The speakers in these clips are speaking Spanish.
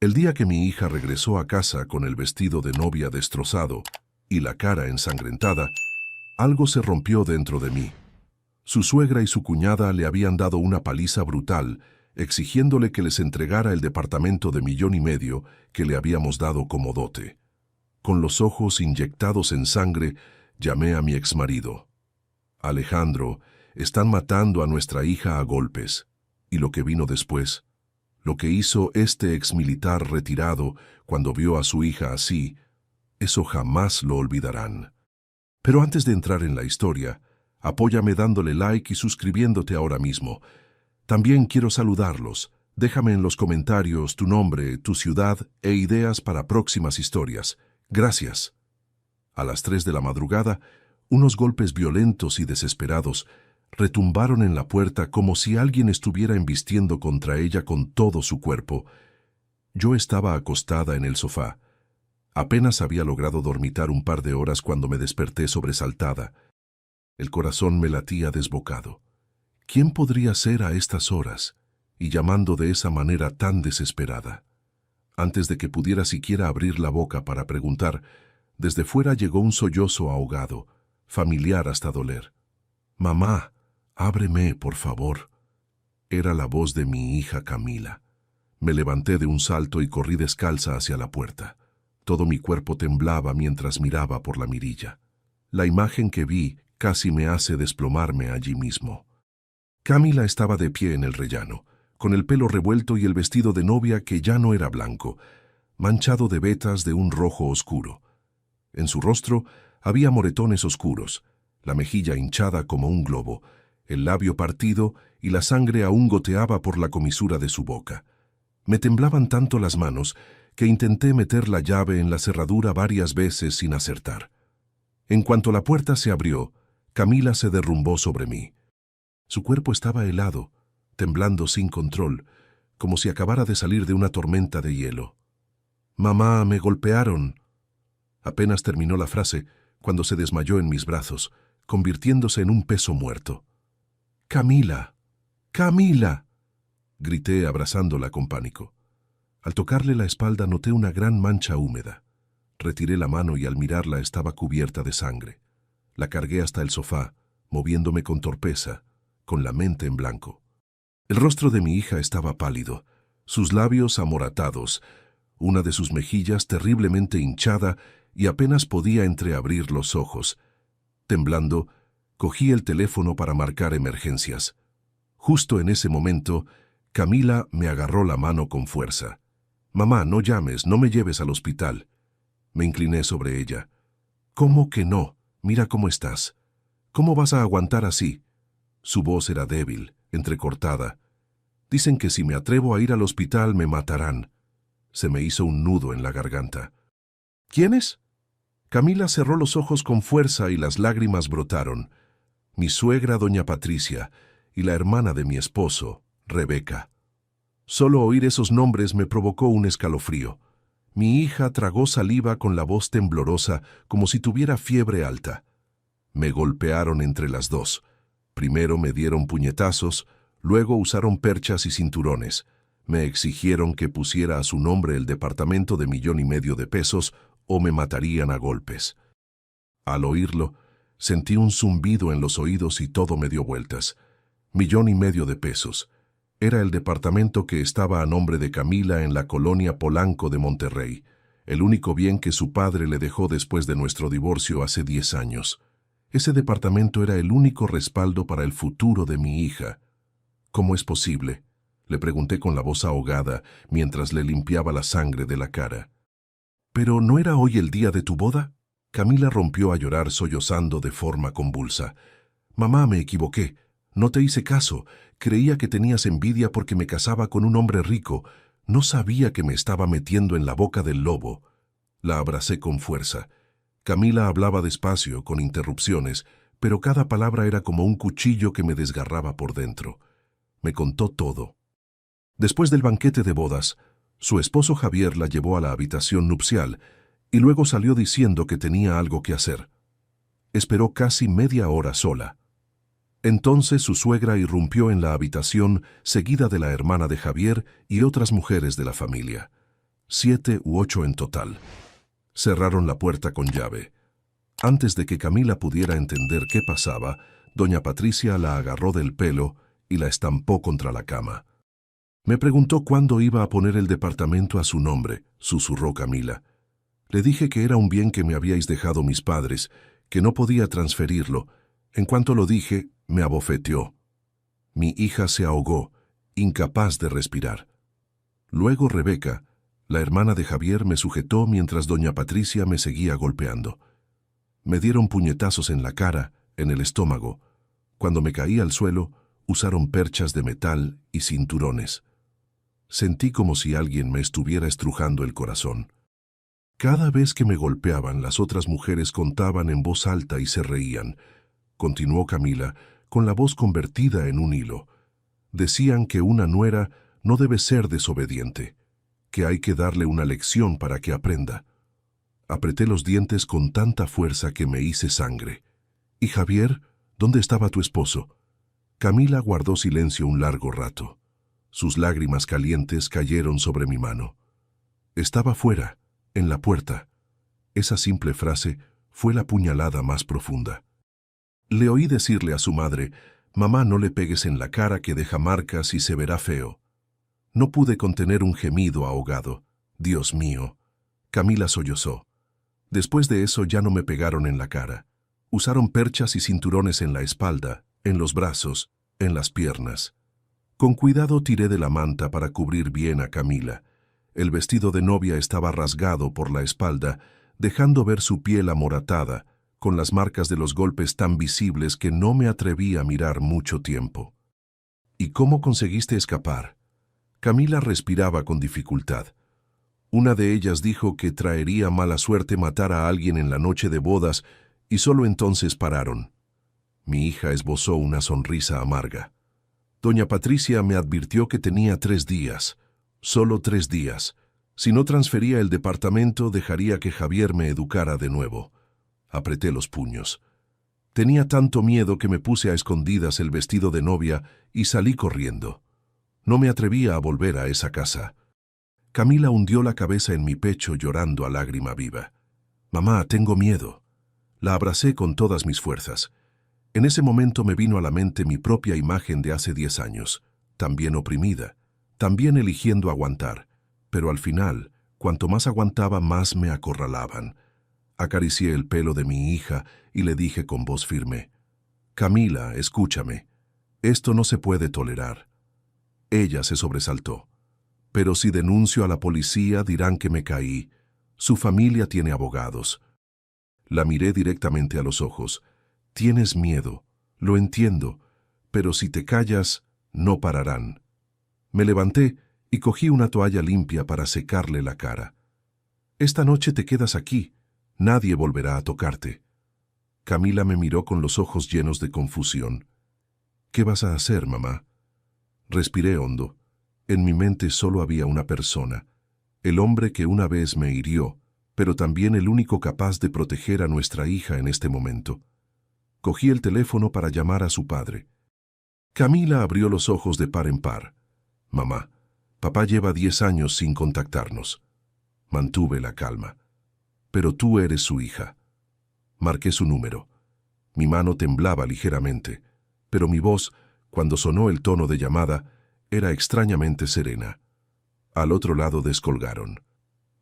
El día que mi hija regresó a casa con el vestido de novia destrozado y la cara ensangrentada, algo se rompió dentro de mí. Su suegra y su cuñada le habían dado una paliza brutal, exigiéndole que les entregara el departamento de $1,500,000 que le habíamos dado como dote. Con los ojos inyectados en sangre, llamé a mi exmarido. Alejandro, están matando a nuestra hija a golpes. ¿Y lo que vino después? Lo que hizo este exmilitar retirado cuando vio a su hija así, eso jamás lo olvidarán. Pero antes de entrar en la historia, apóyame dándole like y suscribiéndote ahora mismo. También quiero saludarlos. Déjame en los comentarios tu nombre, tu ciudad e ideas para próximas historias. Gracias. A las 3 de la madrugada, unos golpes violentos y desesperados retumbaron en la puerta como si alguien estuviera embistiendo contra ella con todo su cuerpo. Yo estaba acostada en el sofá. Apenas había logrado dormitar un par de horas cuando me desperté sobresaltada. El corazón me latía desbocado. ¿Quién podría ser a estas horas y llamando de esa manera tan desesperada? Antes de que pudiera siquiera abrir la boca para preguntar, desde fuera llegó un sollozo ahogado, familiar hasta doler. «Mamá, ábreme, por favor». Era la voz de mi hija Camila. Me levanté de un salto y corrí descalza hacia la puerta. Todo mi cuerpo temblaba mientras miraba por la mirilla. La imagen que vi casi me hace desplomarme allí mismo. Camila estaba de pie en el rellano, con el pelo revuelto y el vestido de novia que ya no era blanco, manchado de vetas de un rojo oscuro. En su rostro había moretones oscuros, la mejilla hinchada como un globo, el labio partido y la sangre aún goteaba por la comisura de su boca. Me temblaban tanto las manos que intenté meter la llave en la cerradura varias veces sin acertar. En cuanto la puerta se abrió, Camila se derrumbó sobre mí. Su cuerpo estaba helado, temblando sin control, como si acabara de salir de una tormenta de hielo. «Mamá, me golpearon». Apenas terminó la frase cuando se desmayó en mis brazos, convirtiéndose en un peso muerto. «Camila, Camila», grité abrazándola con pánico. Al tocarle la espalda noté una gran mancha húmeda. Retiré la mano y al mirarla estaba cubierta de sangre. La cargué hasta el sofá, moviéndome con torpeza, con la mente en blanco. El rostro de mi hija estaba pálido, sus labios amoratados, una de sus mejillas terriblemente hinchada y apenas podía entreabrir los ojos. Temblando, cogí el teléfono para marcar emergencias. Justo en ese momento, Camila me agarró la mano con fuerza. «Mamá, no llames, no me lleves al hospital». Me incliné sobre ella. «¿Cómo que no? Mira cómo estás. ¿Cómo vas a aguantar así?» Su voz era débil, entrecortada. «Dicen que si me atrevo a ir al hospital me matarán». Se me hizo un nudo en la garganta. «¿Quiénes?» Camila cerró los ojos con fuerza y las lágrimas brotaron. Mi suegra, doña Patricia, y la hermana de mi esposo, Rebeca. Solo oír esos nombres me provocó un escalofrío. Mi hija tragó saliva con la voz temblorosa, como si tuviera fiebre alta. Me golpearon entre las dos. Primero me dieron puñetazos, luego usaron perchas y cinturones. Me exigieron que pusiera a su nombre el departamento de $1,500,000 o me matarían a golpes. Al oírlo, sentí un zumbido en los oídos y todo me dio vueltas. $1,500,000. Era el departamento que estaba a nombre de Camila en la colonia Polanco de Monterrey, el único bien que su padre le dejó después de nuestro divorcio hace 10 años. Ese departamento era el único respaldo para el futuro de mi hija. «¿Cómo es posible?», le pregunté con la voz ahogada mientras le limpiaba la sangre de la cara. «¿Pero no era hoy el día de tu boda?». Camila rompió a llorar sollozando de forma convulsa. «Mamá, me equivoqué. No te hice caso. Creía que tenías envidia porque me casaba con un hombre rico. No sabía que me estaba metiendo en la boca del lobo». La abracé con fuerza. Camila hablaba despacio, con interrupciones, pero cada palabra era como un cuchillo que me desgarraba por dentro. Me contó todo. Después del banquete de bodas, su esposo Javier la llevó a la habitación nupcial y luego salió diciendo que tenía algo que hacer. Esperó casi media hora sola. Entonces su suegra irrumpió en la habitación seguida de la hermana de Javier y otras mujeres de la familia. 7 u 8 en total. Cerraron la puerta con llave. Antes de que Camila pudiera entender qué pasaba, doña Patricia la agarró del pelo y la estampó contra la cama. Me preguntó cuándo iba a poner el departamento a su nombre, susurró Camila. Le dije que era un bien que me habíais dejado mis padres, que no podía transferirlo. En cuanto lo dije, me abofeteó. Mi hija se ahogó, incapaz de respirar. Luego Rebeca, la hermana de Javier, me sujetó mientras doña Patricia me seguía golpeando. Me dieron puñetazos en la cara, en el estómago. Cuando me caí al suelo, usaron perchas de metal y cinturones. Sentí como si alguien me estuviera estrujando el corazón. Cada vez que me golpeaban, las otras mujeres contaban en voz alta y se reían. Continuó Camila, con la voz convertida en un hilo. Decían que una nuera no debe ser desobediente, que hay que darle una lección para que aprenda. Apreté los dientes con tanta fuerza que me hice sangre. ¿Y Javier? ¿Dónde estaba tu esposo? Camila guardó silencio un largo rato. Sus lágrimas calientes cayeron sobre mi mano. Estaba fuera, en la puerta. Esa simple frase fue la puñalada más profunda. Le oí decirle a su madre: «Mamá, no le pegues en la cara que deja marcas y se verá feo». No pude contener un gemido ahogado. Dios mío. Camila sollozó. Después de eso ya no me pegaron en la cara. Usaron perchas y cinturones en la espalda, en los brazos, en las piernas. Con cuidado tiré de la manta para cubrir bien a Camila. El vestido de novia estaba rasgado por la espalda, dejando ver su piel amoratada, con las marcas de los golpes tan visibles que no me atreví a mirar mucho tiempo. ¿Y cómo conseguiste escapar? Camila respiraba con dificultad. Una de ellas dijo que traería mala suerte matar a alguien en la noche de bodas y solo entonces pararon. Mi hija esbozó una sonrisa amarga. Doña Patricia me advirtió que tenía 3 días, solo 3 días. Si no transfería el departamento, dejaría que Javier me educara de nuevo. Apreté los puños. Tenía tanto miedo que me puse a escondidas el vestido de novia y salí corriendo. No me atrevía a volver a esa casa. Camila hundió la cabeza en mi pecho llorando a lágrima viva. «Mamá, tengo miedo». La abracé con todas mis fuerzas. En ese momento me vino a la mente mi propia imagen de hace 10 años, también oprimida, también eligiendo aguantar, pero al final, cuanto más aguantaba, más me acorralaban. Acaricié el pelo de mi hija y le dije con voz firme: «Camila, escúchame. Esto no se puede tolerar». Ella se sobresaltó. «Pero si denuncio a la policía, dirán que me caí. Su familia tiene abogados». La miré directamente a los ojos. «Tienes miedo, lo entiendo, pero si te callas, no pararán». Me levanté y cogí una toalla limpia para secarle la cara. «Esta noche te quedas aquí. Nadie volverá a tocarte». Camila me miró con los ojos llenos de confusión. «¿Qué vas a hacer, mamá?» Respiré hondo. En mi mente solo había una persona, el hombre que una vez me hirió, pero también el único capaz de proteger a nuestra hija en este momento. Cogí el teléfono para llamar a su padre. Camila abrió los ojos de par en par. «Mamá, papá lleva 10 años sin contactarnos». Mantuve la calma. «Pero tú eres su hija». Marqué su número. Mi mano temblaba ligeramente, pero mi voz, cuando sonó el tono de llamada, era extrañamente serena. Al otro lado descolgaron.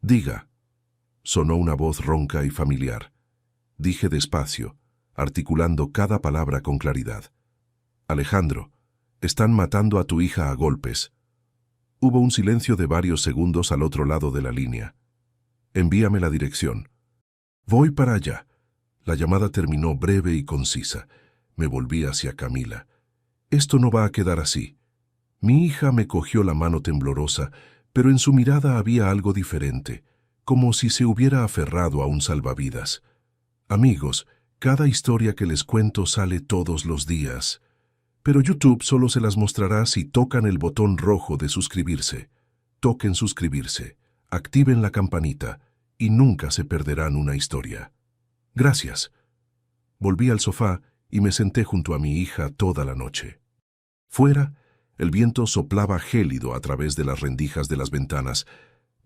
«Diga». Sonó una voz ronca y familiar. Dije despacio, articulando cada palabra con claridad: «Alejandro, están matando a tu hija a golpes». Hubo un silencio de varios segundos al otro lado de la línea. «Envíame la dirección». «Voy para allá». La llamada terminó breve y concisa. Me volví hacia Camila. «Esto no va a quedar así». Mi hija me cogió la mano temblorosa, pero en su mirada había algo diferente, como si se hubiera aferrado a un salvavidas. «Amigos, cada historia que les cuento sale todos los días. Pero YouTube solo se las mostrará si tocan el botón rojo de suscribirse. Toquen suscribirse, activen la campanita y nunca se perderán una historia. Gracias». Volví al sofá y me senté junto a mi hija toda la noche. Fuera, el viento soplaba gélido a través de las rendijas de las ventanas,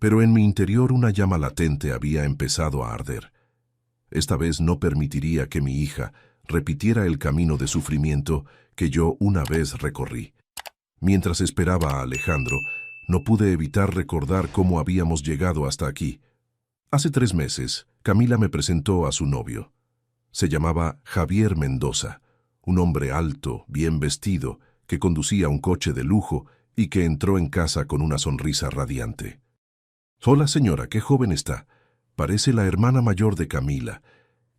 pero en mi interior una llama latente había empezado a arder. Esta vez no permitiría que mi hija repitiera el camino de sufrimiento que yo una vez recorrí. Mientras esperaba a Alejandro, no pude evitar recordar cómo habíamos llegado hasta aquí. Hace 3 meses, Camila me presentó a su novio. Se llamaba Javier Mendoza, un hombre alto, bien vestido, que conducía un coche de lujo y que entró en casa con una sonrisa radiante. «Hola señora, qué joven está. Parece la hermana mayor de Camila».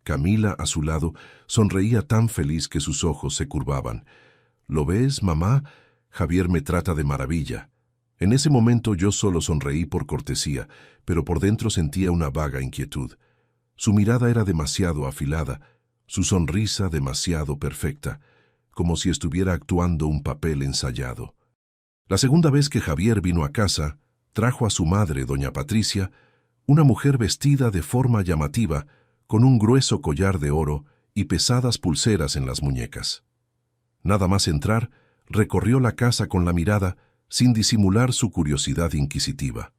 Camila, a su lado, sonreía tan feliz que sus ojos se curvaban. «¿Lo ves, mamá? Javier me trata de maravilla». En ese momento yo solo sonreí por cortesía, pero por dentro sentía una vaga inquietud. Su mirada era demasiado afilada, su sonrisa demasiado perfecta, como si estuviera actuando un papel ensayado. La segunda vez que Javier vino a casa, trajo a su madre, doña Patricia, una mujer vestida de forma llamativa, con un grueso collar de oro y pesadas pulseras en las muñecas. Nada más entrar, recorrió la casa con la mirada, sin disimular su curiosidad inquisitiva.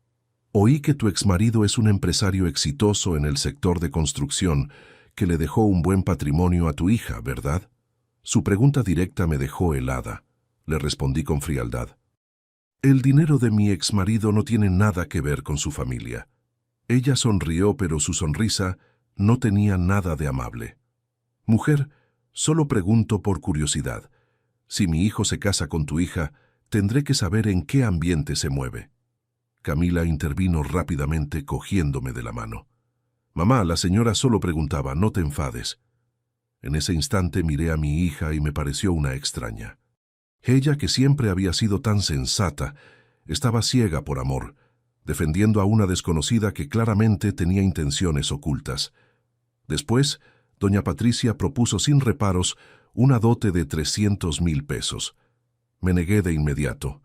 «Oí que tu exmarido es un empresario exitoso en el sector de construcción, que le dejó un buen patrimonio a tu hija, ¿verdad?» Su pregunta directa me dejó helada. Le respondí con frialdad. «El dinero de mi exmarido no tiene nada que ver con su familia». Ella sonrió, pero su sonrisa no tenía nada de amable. «Mujer, solo pregunto por curiosidad. Si mi hijo se casa con tu hija, tendré que saber en qué ambiente se mueve». Camila intervino rápidamente, cogiéndome de la mano. «Mamá, la señora solo preguntaba, no te enfades». En ese instante miré a mi hija y me pareció una extraña. Ella, que siempre había sido tan sensata, estaba ciega por amor, defendiendo a una desconocida que claramente tenía intenciones ocultas. Después, doña Patricia propuso sin reparos una dote de 300,000 pesos. Me negué de inmediato.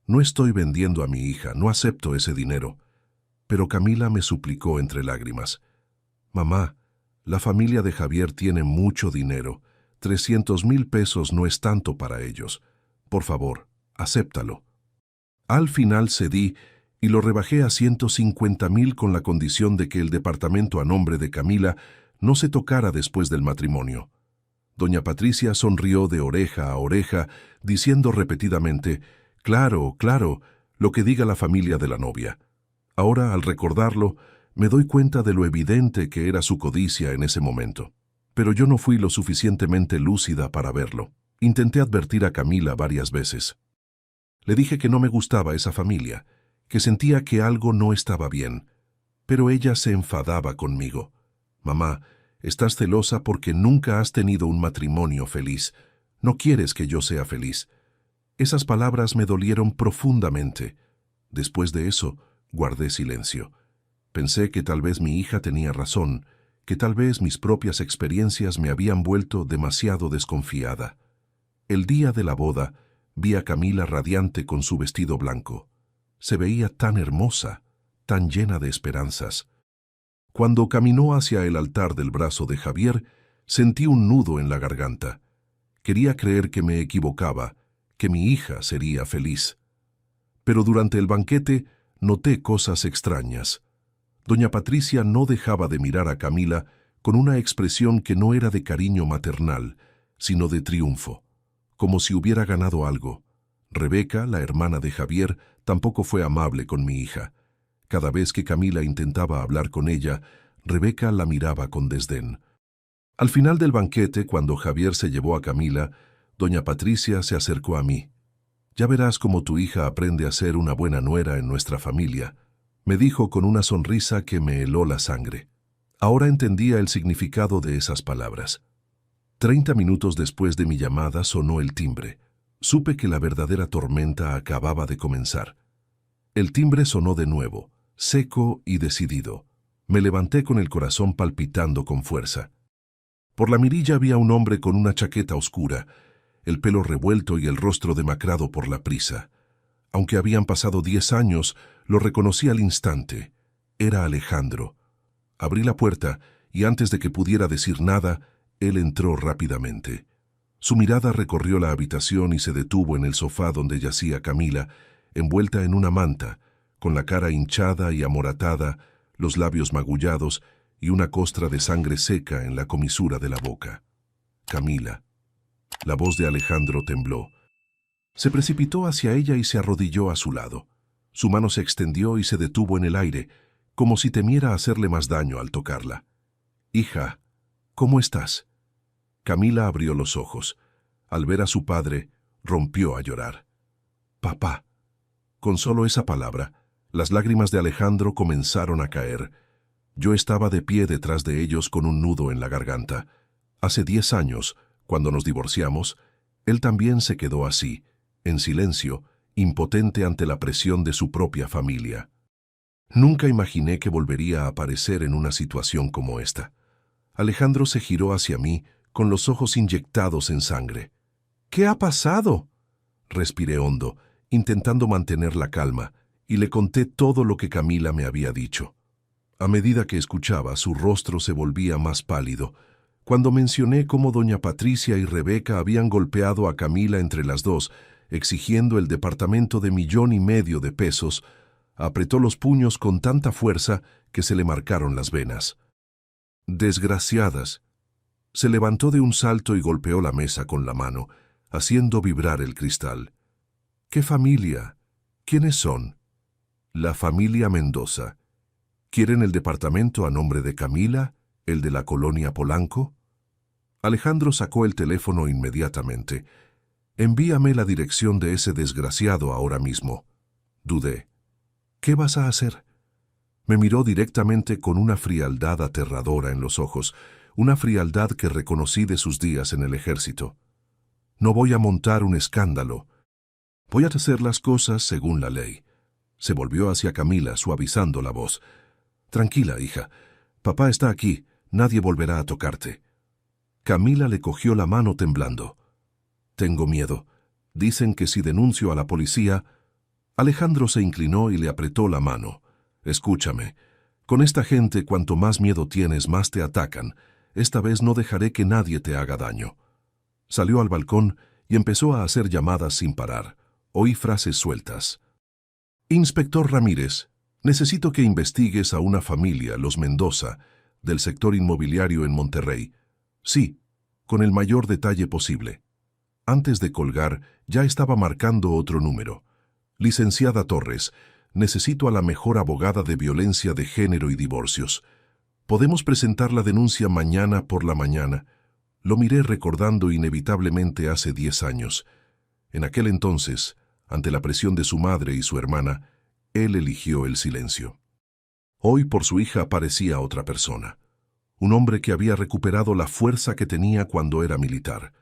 «No estoy vendiendo a mi hija, no acepto ese dinero». Pero Camila me suplicó entre lágrimas. «Mamá, la familia de Javier tiene mucho dinero. 300,000 pesos no es tanto para ellos. Por favor, acéptalo». Al final cedí y lo rebajé a 150,000 con la condición de que el departamento a nombre de Camila no se tocara después del matrimonio. Doña Patricia sonrió de oreja a oreja, diciendo repetidamente: «Claro, claro, lo que diga la familia de la novia». Ahora, al recordarlo, me doy cuenta de lo evidente que era su codicia en ese momento. Pero yo no fui lo suficientemente lúcida para verlo. Intenté advertir a Camila varias veces. Le dije que no me gustaba esa familia, que sentía que algo no estaba bien. Pero ella se enfadaba conmigo. «Mamá, estás celosa porque nunca has tenido un matrimonio feliz. No quieres que yo sea feliz». Esas palabras me dolieron profundamente. Después de eso, guardé silencio. Pensé que tal vez mi hija tenía razón, que tal vez mis propias experiencias me habían vuelto demasiado desconfiada. El día de la boda, vi a Camila radiante con su vestido blanco. Se veía tan hermosa, tan llena de esperanzas. Cuando caminó hacia el altar del brazo de Javier, sentí un nudo en la garganta. Quería creer que me equivocaba, que mi hija sería feliz. Pero durante el banquete noté cosas extrañas. Doña Patricia no dejaba de mirar a Camila con una expresión que no era de cariño maternal, sino de triunfo, como si hubiera ganado algo. Rebeca, la hermana de Javier, tampoco fue amable con mi hija. Cada vez que Camila intentaba hablar con ella, Rebeca la miraba con desdén. Al final del banquete, cuando Javier se llevó a Camila, doña Patricia se acercó a mí. «Ya verás cómo tu hija aprende a ser una buena nuera en nuestra familia», me dijo con una sonrisa que me heló la sangre. Ahora entendía el significado de esas palabras. 30 minutos después de mi llamada sonó el timbre. Supe que la verdadera tormenta acababa de comenzar. El timbre sonó de nuevo, seco y decidido. Me levanté con el corazón palpitando con fuerza. Por la mirilla había un hombre con una chaqueta oscura, el pelo revuelto y el rostro demacrado por la prisa. Aunque habían pasado 10 años, lo reconocí al instante. Era Alejandro. Abrí la puerta y antes de que pudiera decir nada, él entró rápidamente. Su mirada recorrió la habitación y se detuvo en el sofá donde yacía Camila, envuelta en una manta, con la cara hinchada y amoratada, los labios magullados y una costra de sangre seca en la comisura de la boca. Camila. La voz de Alejandro tembló. Se precipitó hacia ella y se arrodilló a su lado. Su mano se extendió y se detuvo en el aire, como si temiera hacerle más daño al tocarla. «Hija, ¿cómo estás?» Camila abrió los ojos. Al ver a su padre, rompió a llorar. «Papá». Con solo esa palabra, las lágrimas de Alejandro comenzaron a caer. Yo estaba de pie detrás de ellos con un nudo en la garganta. Hace 10 años, cuando nos divorciamos, él también se quedó así, en silencio, impotente ante la presión de su propia familia. Nunca imaginé que volvería a aparecer en una situación como esta. Alejandro se giró hacia mí, con los ojos inyectados en sangre. «¿Qué ha pasado?», respiré hondo, intentando mantener la calma, y le conté todo lo que Camila me había dicho. A medida que escuchaba, su rostro se volvía más pálido. Cuando mencioné cómo doña Patricia y Rebeca habían golpeado a Camila entre las dos, exigiendo el departamento de $1,500,000, apretó los puños con tanta fuerza que se le marcaron las venas. «Desgraciadas». Se levantó de un salto y golpeó la mesa con la mano, haciendo vibrar el cristal. «¿Qué familia? ¿Quiénes son?» «La familia Mendoza. ¿Quieren el departamento a nombre de Camila, el de la colonia Polanco?» Alejandro sacó el teléfono inmediatamente. «Envíame la dirección de ese desgraciado ahora mismo». Dudé. «¿Qué vas a hacer?» Me miró directamente con una frialdad aterradora en los ojos, una frialdad que reconocí de sus días en el ejército. «No voy a montar un escándalo. Voy a hacer las cosas según la ley». Se volvió hacia Camila, suavizando la voz. «Tranquila, hija. Papá está aquí. Nadie volverá a tocarte». Camila le cogió la mano temblando. «Tengo miedo. Dicen que si denuncio a la policía...» Alejandro se inclinó y le apretó la mano. «Escúchame. Con esta gente, cuanto más miedo tienes, más te atacan. Esta vez no dejaré que nadie te haga daño». Salió al balcón y empezó a hacer llamadas sin parar. Oí frases sueltas. «Inspector Ramírez, necesito que investigues a una familia, los Mendoza, del sector inmobiliario en Monterrey. Sí, con el mayor detalle posible». Antes de colgar, ya estaba marcando otro número. «Licenciada Torres, necesito a la mejor abogada de violencia de género y divorcios. ¿Podemos presentar la denuncia mañana por la mañana?» Lo miré recordando inevitablemente hace 10 años. En aquel entonces, ante la presión de su madre y su hermana, él eligió el silencio. Hoy por su hija parecía otra persona. Un hombre que había recuperado la fuerza que tenía cuando era militar.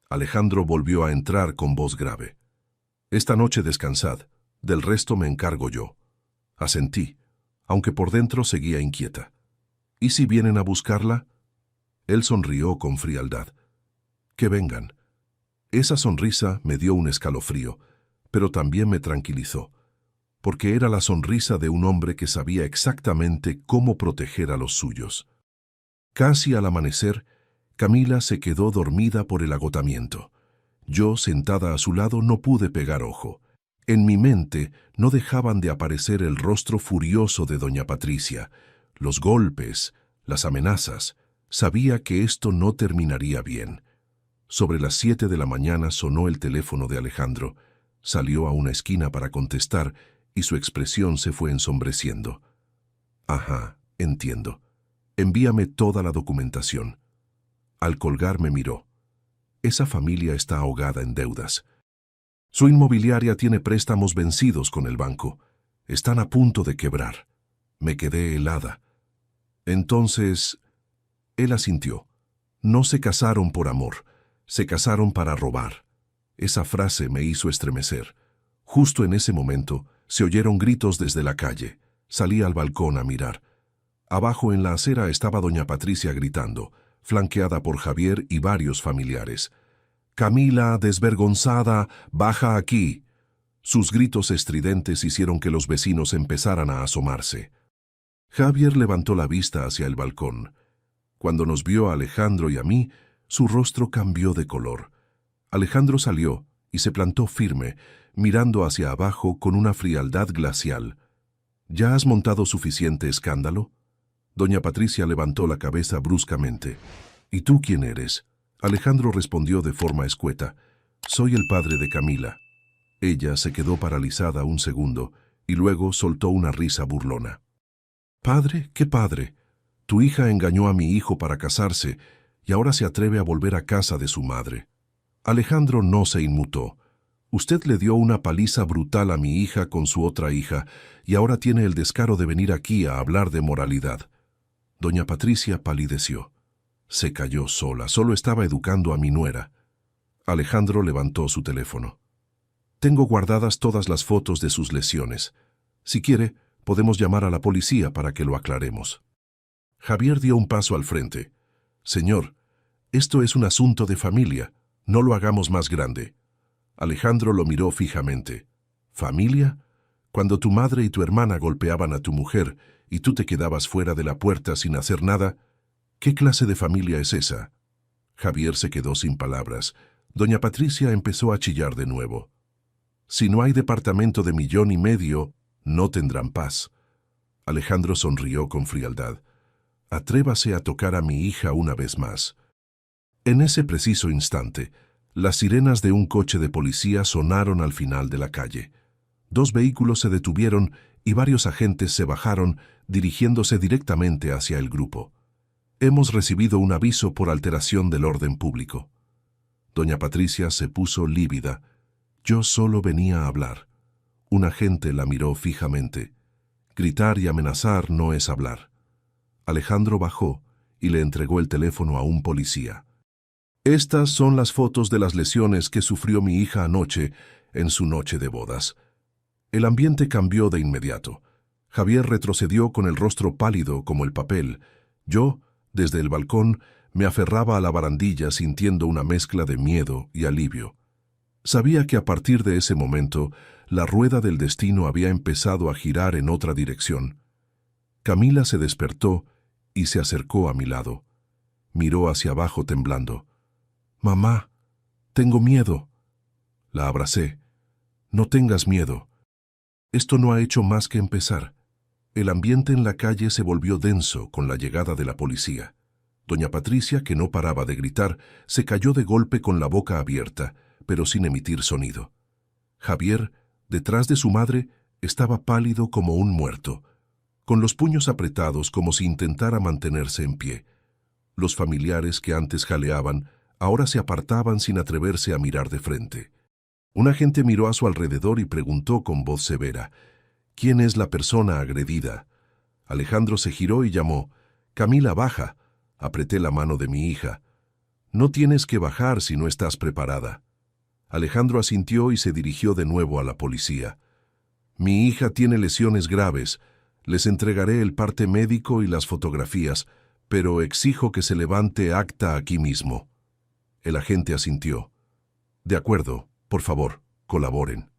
Alejandro volvió a entrar con voz grave. «Esta noche descansad, del resto me encargo yo». Asentí, aunque por dentro seguía inquieta. «¿Y si vienen a buscarla?» Él sonrió con frialdad. «Que vengan». Esa sonrisa me dio un escalofrío, pero también me tranquilizó, porque era la sonrisa de un hombre que sabía exactamente cómo proteger a los suyos. Casi al amanecer, Camila se quedó dormida por el agotamiento. Yo, sentada a su lado, no pude pegar ojo. En mi mente no dejaban de aparecer el rostro furioso de doña Patricia, los golpes, las amenazas. Sabía que esto no terminaría bien. Sobre las 7 de la mañana sonó el teléfono de Alejandro. Salió a una esquina para contestar y su expresión se fue ensombreciendo. «Ajá, entiendo. Envíame toda la documentación». Al colgar me miró. «Esa familia está ahogada en deudas. Su inmobiliaria tiene préstamos vencidos con el banco. Están a punto de quebrar». Me quedé helada. «Entonces...» Él asintió. «No se casaron por amor, se casaron para robar». Esa frase me hizo estremecer. Justo en ese momento se oyeron gritos desde la calle. Salí al balcón a mirar. Abajo en la acera estaba doña Patricia gritando, flanqueada por Javier y varios familiares. «Camila, desvergonzada, baja aquí». Sus gritos estridentes hicieron que los vecinos empezaran a asomarse. Javier levantó la vista hacia el balcón. Cuando nos vio a Alejandro y a mí, su rostro cambió de color. Alejandro salió y se plantó firme, mirando hacia abajo con una frialdad glacial. ¿Ya has montado suficiente escándalo? Doña Patricia levantó la cabeza bruscamente. ¿Y tú quién eres? Alejandro respondió de forma escueta. Soy el padre de Camila. Ella se quedó paralizada un segundo y luego soltó una risa burlona. ¿Padre? ¿Qué padre? Tu hija engañó a mi hijo para casarse y ahora se atreve a volver a casa de su madre. Alejandro no se inmutó. Usted le dio una paliza brutal a mi hija con su otra hija y ahora tiene el descaro de venir aquí a hablar de moralidad. Doña Patricia palideció. Se calló sola, solo estaba educando a mi nuera. Alejandro levantó su teléfono. Tengo guardadas todas las fotos de sus lesiones. Si quiere, podemos llamar a la policía para que lo aclaremos. Javier dio un paso al frente. Señor, esto es un asunto de familia. No lo hagamos más grande. Alejandro lo miró fijamente. ¿Familia? Cuando tu madre y tu hermana golpeaban a tu mujer y tú te quedabas fuera de la puerta sin hacer nada, ¿qué clase de familia es esa? Javier se quedó sin palabras. Doña Patricia empezó a chillar de nuevo. Si no hay departamento de 1,5 millones, no tendrán paz. Alejandro sonrió con frialdad. Atrévase a tocar a mi hija una vez más. En ese preciso instante, las sirenas de un coche de policía sonaron al final de la calle. 2 vehículos se detuvieron y varios agentes se bajaron, dirigiéndose directamente hacia el grupo. Hemos recibido un aviso por alteración del orden público. Doña Patricia se puso lívida. Yo solo venía a hablar. Un agente la miró fijamente. Gritar y amenazar no es hablar. Alejandro bajó y le entregó el teléfono a un policía. Estas son las fotos de las lesiones que sufrió mi hija anoche en su noche de bodas. El ambiente cambió de inmediato. Javier retrocedió con el rostro pálido como el papel. Yo, desde el balcón, me aferraba a la barandilla sintiendo una mezcla de miedo y alivio. Sabía que a partir de ese momento, la rueda del destino había empezado a girar en otra dirección. Camila se despertó y se acercó a mi lado. Miró hacia abajo temblando. «Mamá, tengo miedo». La abracé. «No tengas miedo. Esto no ha hecho más que empezar». El ambiente en la calle se volvió denso con la llegada de la policía. Doña Patricia, que no paraba de gritar, se cayó de golpe con la boca abierta, pero sin emitir sonido. Javier, detrás de su madre, estaba pálido como un muerto, con los puños apretados como si intentara mantenerse en pie. Los familiares que antes jaleaban, ahora se apartaban sin atreverse a mirar de frente. Un agente miró a su alrededor y preguntó con voz severa, «¿Quién es la persona agredida?» Alejandro se giró y llamó, «Camila, baja». Apreté la mano de mi hija. «No tienes que bajar si no estás preparada». Alejandro asintió y se dirigió de nuevo a la policía. «Mi hija tiene lesiones graves. Les entregaré el parte médico y las fotografías, pero exijo que se levante acta aquí mismo». El agente asintió. «De acuerdo, por favor, colaboren».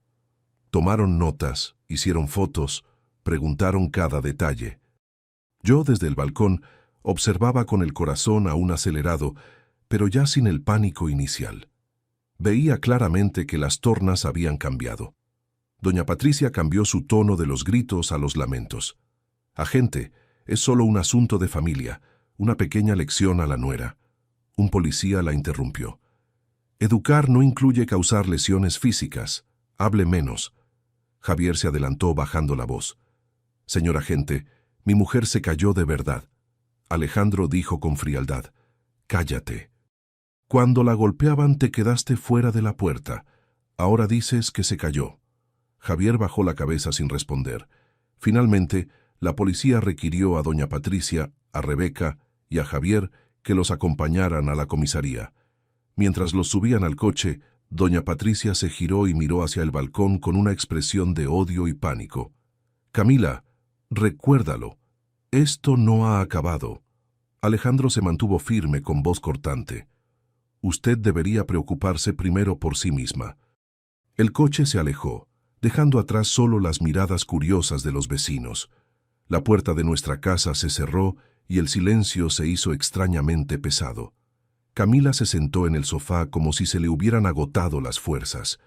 Tomaron notas, hicieron fotos, preguntaron cada detalle. Yo, desde el balcón, observaba con el corazón aún acelerado, pero ya sin el pánico inicial. Veía claramente que las tornas habían cambiado. Doña Patricia cambió su tono de los gritos a los lamentos. «Agente, es solo un asunto de familia, una pequeña lección a la nuera». Un policía la interrumpió. «Educar no incluye causar lesiones físicas. Hable menos». Javier se adelantó bajando la voz. «Señor agente, mi mujer se cayó de verdad». Alejandro dijo con frialdad, «Cállate. Cuando la golpeaban te quedaste fuera de la puerta. Ahora dices que se cayó». Javier bajó la cabeza sin responder. Finalmente, la policía requirió a doña Patricia, a Rebeca y a Javier que los acompañaran a la comisaría. Mientras los subían al coche, doña Patricia se giró y miró hacia el balcón con una expresión de odio y pánico. «Camila, recuérdalo. Esto no ha acabado». Alejandro se mantuvo firme con voz cortante. «Usted debería preocuparse primero por sí misma». El coche se alejó, dejando atrás solo las miradas curiosas de los vecinos. La puerta de nuestra casa se cerró y el silencio se hizo extrañamente pesado. Camila se sentó en el sofá como si se le hubieran agotado las fuerzas.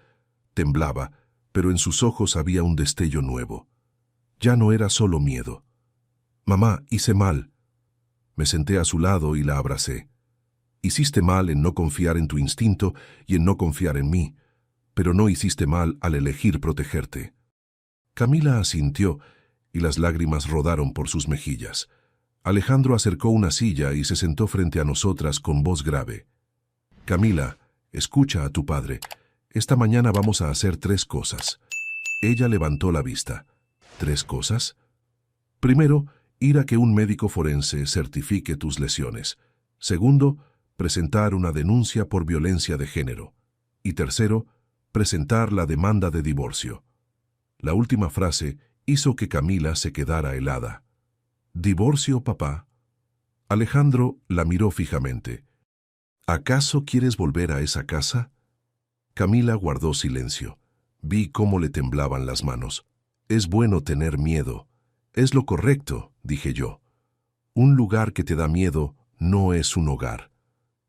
Temblaba, pero en sus ojos había un destello nuevo. Ya no era solo miedo. Mamá, hice mal. Me senté a su lado y la abracé. Hiciste mal en no confiar en tu instinto y en no confiar en mí, pero no hiciste mal al elegir protegerte. Camila asintió y las lágrimas rodaron por sus mejillas. Alejandro acercó una silla y se sentó frente a nosotras con voz grave. Camila, escucha a tu padre. Esta mañana vamos a hacer 3 cosas. Ella levantó la vista. ¿3 cosas? Primero, ir a que un médico forense certifique tus lesiones. Segundo, presentar una denuncia por violencia de género. Y tercero, presentar la demanda de divorcio. La última frase hizo que Camila se quedara helada. ¿Divorcio, papá? Alejandro la miró fijamente. ¿Acaso quieres volver a esa casa? Camila guardó silencio. Vi cómo le temblaban las manos. Es bueno tener miedo. Es lo correcto, dije yo. Un lugar que te da miedo no es un hogar.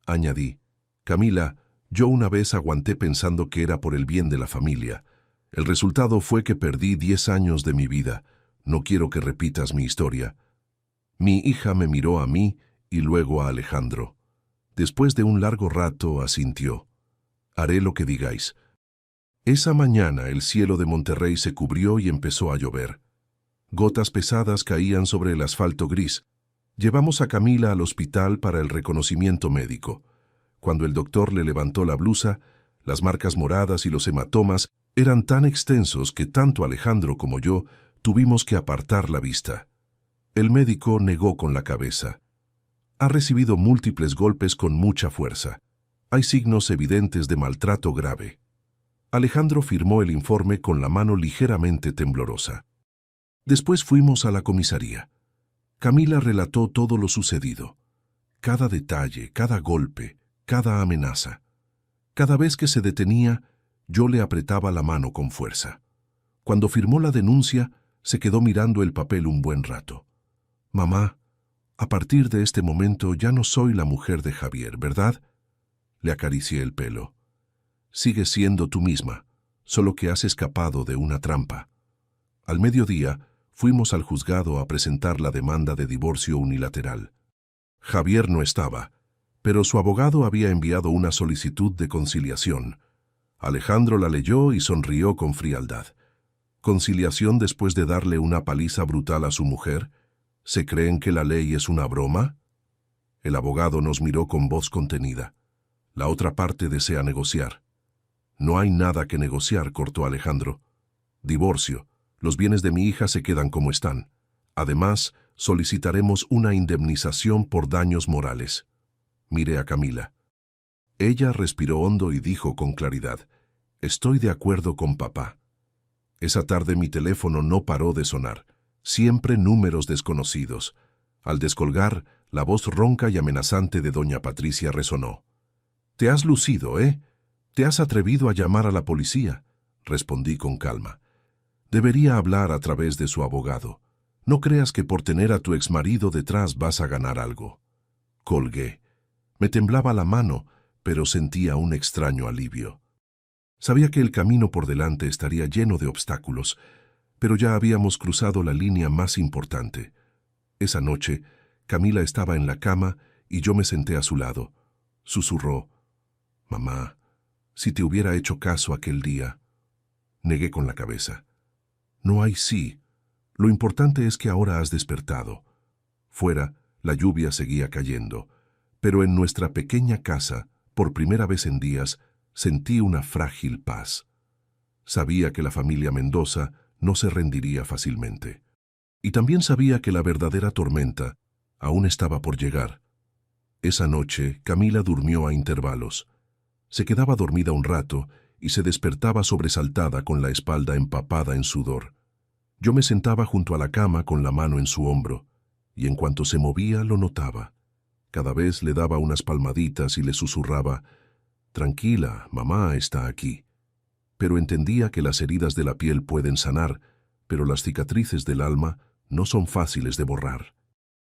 Añadí. Camila, yo una vez aguanté pensando que era por el bien de la familia. El resultado fue que perdí 10 años de mi vida. No quiero que repitas mi historia. Mi hija me miró a mí y luego a Alejandro. Después de un largo rato asintió. Haré lo que digáis. Esa mañana el cielo de Monterrey se cubrió y empezó a llover. Gotas pesadas caían sobre el asfalto gris. Llevamos a Camila al hospital para el reconocimiento médico. Cuando el doctor le levantó la blusa, las marcas moradas y los hematomas eran tan extensos que tanto Alejandro como yo tuvimos que apartar la vista. El médico negó con la cabeza. Ha recibido múltiples golpes con mucha fuerza. Hay signos evidentes de maltrato grave. Alejandro firmó el informe con la mano ligeramente temblorosa. Después fuimos a la comisaría. Camila relató todo lo sucedido. Cada detalle, cada golpe, cada amenaza. Cada vez que se detenía, yo le apretaba la mano con fuerza. Cuando firmó la denuncia, se quedó mirando el papel un buen rato. Mamá, a partir de este momento ya no soy la mujer de Javier, ¿verdad? Le acaricié el pelo. Sigues siendo tú misma, solo que has escapado de una trampa. Al mediodía, fuimos al juzgado a presentar la demanda de divorcio unilateral. Javier no estaba, pero su abogado había enviado una solicitud de conciliación. Alejandro la leyó y sonrió con frialdad. ¿Conciliación después de darle una paliza brutal a su mujer? ¿Se creen que la ley es una broma? El abogado nos miró con voz contenida. La otra parte desea negociar. No hay nada que negociar, cortó Alejandro. Divorcio. Los bienes de mi hija se quedan como están. Además, solicitaremos una indemnización por daños morales. Miré a Camila. Ella respiró hondo y dijo con claridad, estoy de acuerdo con papá. Esa tarde mi teléfono no paró de sonar. Siempre números desconocidos. Al descolgar, la voz ronca y amenazante de doña Patricia resonó. «Te has lucido, ¿eh? Te has atrevido a llamar a la policía», respondí con calma. «Debería hablar a través de su abogado. No creas que por tener a tu exmarido detrás vas a ganar algo». Colgué. Me temblaba la mano, pero sentía un extraño alivio. Sabía que el camino por delante estaría lleno de obstáculos, pero ya habíamos cruzado la línea más importante. Esa noche, Camila estaba en la cama y yo me senté a su lado. Susurró, «Mamá, si te hubiera hecho caso aquel día». Negué con la cabeza. «No hay sí. Lo importante es que ahora has despertado». Fuera, la lluvia seguía cayendo, pero en nuestra pequeña casa, por primera vez en días, sentí una frágil paz. Sabía que la familia Mendoza no se rendiría fácilmente. Y también sabía que la verdadera tormenta aún estaba por llegar. Esa noche, Camila durmió a intervalos. Se quedaba dormida un rato y se despertaba sobresaltada con la espalda empapada en sudor. Yo me sentaba junto a la cama con la mano en su hombro, y en cuanto se movía lo notaba. Cada vez le daba unas palmaditas y le susurraba, «Tranquila, mamá está aquí». Pero entendía que las heridas de la piel pueden sanar, pero las cicatrices del alma no son fáciles de borrar.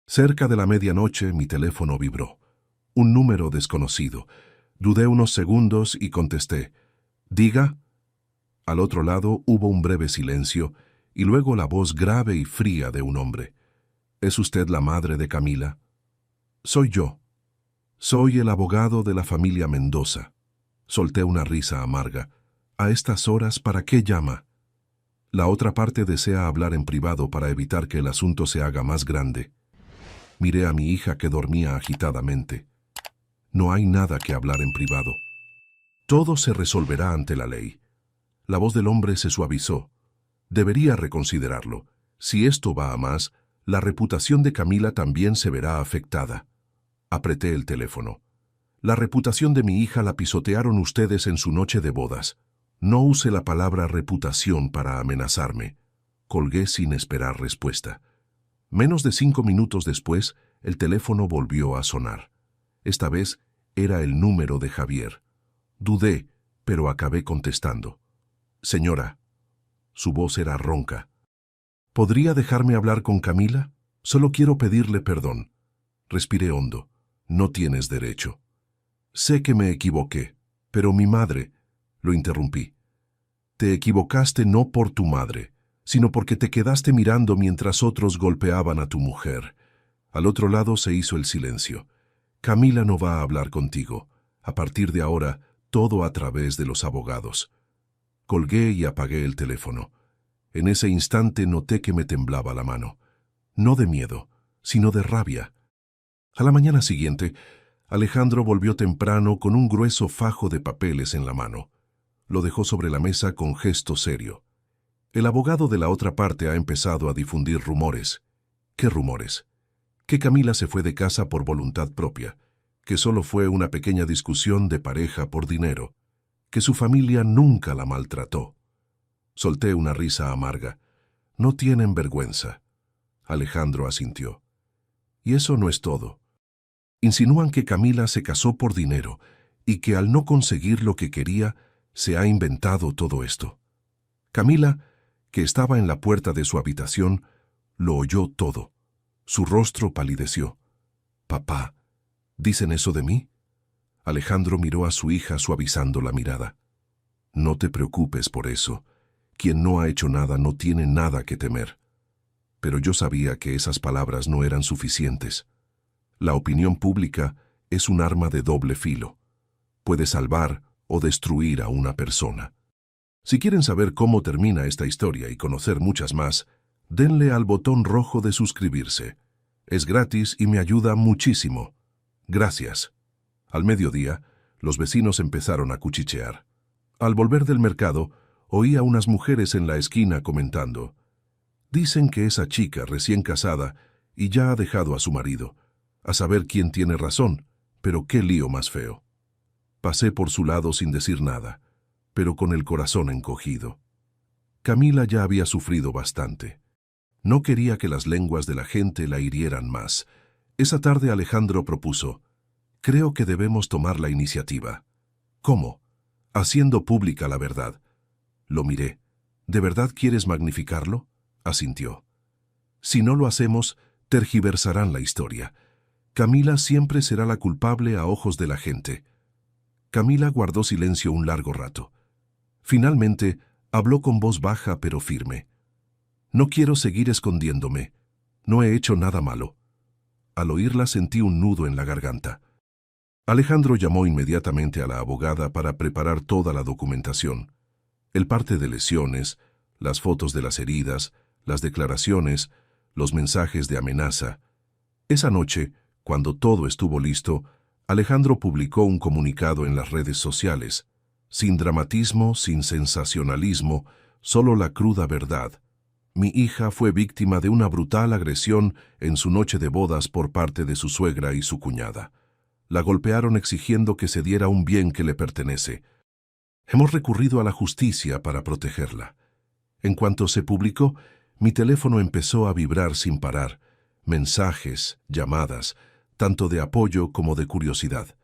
Cerca de la medianoche mi teléfono vibró. Un número desconocido. Dudé unos segundos y contesté, «¿Diga?» Al otro lado hubo un breve silencio y luego la voz grave y fría de un hombre. ¿Es usted la madre de Camila? Soy yo. Soy el abogado de la familia Mendoza. Solté una risa amarga. ¿A estas horas para qué llama? La otra parte desea hablar en privado para evitar que el asunto se haga más grande. Miré a mi hija que dormía agitadamente. No hay nada que hablar en privado. Todo se resolverá ante la ley. La voz del hombre se suavizó. Debería reconsiderarlo. Si esto va a más, la reputación de Camila también se verá afectada. Apreté el teléfono. La reputación de mi hija la pisotearon ustedes en su noche de bodas. No use la palabra reputación para amenazarme. Colgué sin esperar respuesta. Menos de 5 minutos después, el teléfono volvió a sonar. Esta vez era el número de Javier. Dudé, pero acabé contestando. Señora. Su voz era ronca. ¿Podría dejarme hablar con Camila? Solo quiero pedirle perdón. Respiré hondo. No tienes derecho. Sé que me equivoqué, pero mi madre... Lo interrumpí. Te equivocaste no por tu madre, sino porque te quedaste mirando mientras otros golpeaban a tu mujer. Al otro lado se hizo el silencio. Camila no va a hablar contigo. A partir de ahora, todo a través de los abogados. Colgué y apagué el teléfono. En ese instante noté que me temblaba la mano. No de miedo, sino de rabia. A la mañana siguiente, Alejandro volvió temprano con un grueso fajo de papeles en la mano. Lo dejó sobre la mesa con gesto serio. El abogado de la otra parte ha empezado a difundir rumores. ¿Qué rumores? Que Camila se fue de casa por voluntad propia, que solo fue una pequeña discusión de pareja por dinero, que su familia nunca la maltrató. Solté una risa amarga. No tienen vergüenza. Alejandro asintió. Y eso no es todo. Insinúan que Camila se casó por dinero y que al no conseguir lo que quería, se ha inventado todo esto. Camila, que estaba en la puerta de su habitación, lo oyó todo. Su rostro palideció. Papá, ¿dicen eso de mí? Alejandro miró a su hija suavizando la mirada. No te preocupes por eso. Quien no ha hecho nada no tiene nada que temer. Pero yo sabía que esas palabras no eran suficientes. La opinión pública es un arma de doble filo. Puede salvar o destruir a una persona. Si quieren saber cómo termina esta historia y conocer muchas más, denle al botón rojo de suscribirse. Es gratis y me ayuda muchísimo. Gracias. Al mediodía, los vecinos empezaron a cuchichear. Al volver del mercado, oí a unas mujeres en la esquina comentando. Dicen que esa chica recién casada y ya ha dejado a su marido. A saber quién tiene razón, pero qué lío más feo. Pasé por su lado sin decir nada, pero con el corazón encogido. Camila ya había sufrido bastante. No quería que las lenguas de la gente la hirieran más. Esa tarde Alejandro propuso, creo que debemos tomar la iniciativa. ¿Cómo? Haciendo pública la verdad. Lo miré. ¿De verdad quieres magnificarlo? Asintió. Si no lo hacemos, tergiversarán la historia. Camila siempre será la culpable a ojos de la gente. Camila guardó silencio un largo rato. Finalmente, habló con voz baja pero firme. No quiero seguir escondiéndome. No he hecho nada malo. Al oírla sentí un nudo en la garganta. Alejandro llamó inmediatamente a la abogada para preparar toda la documentación. El parte de lesiones, las fotos de las heridas, las declaraciones, los mensajes de amenaza. Esa noche, cuando todo estuvo listo, Alejandro publicó un comunicado en las redes sociales. Sin dramatismo, sin sensacionalismo, solo la cruda verdad. Mi hija fue víctima de una brutal agresión en su noche de bodas por parte de su suegra y su cuñada. La golpearon exigiendo que se diera un bien que le pertenece. Hemos recurrido a la justicia para protegerla. En cuanto se publicó, mi teléfono empezó a vibrar sin parar. Mensajes, llamadas, tanto de apoyo como de curiosidad.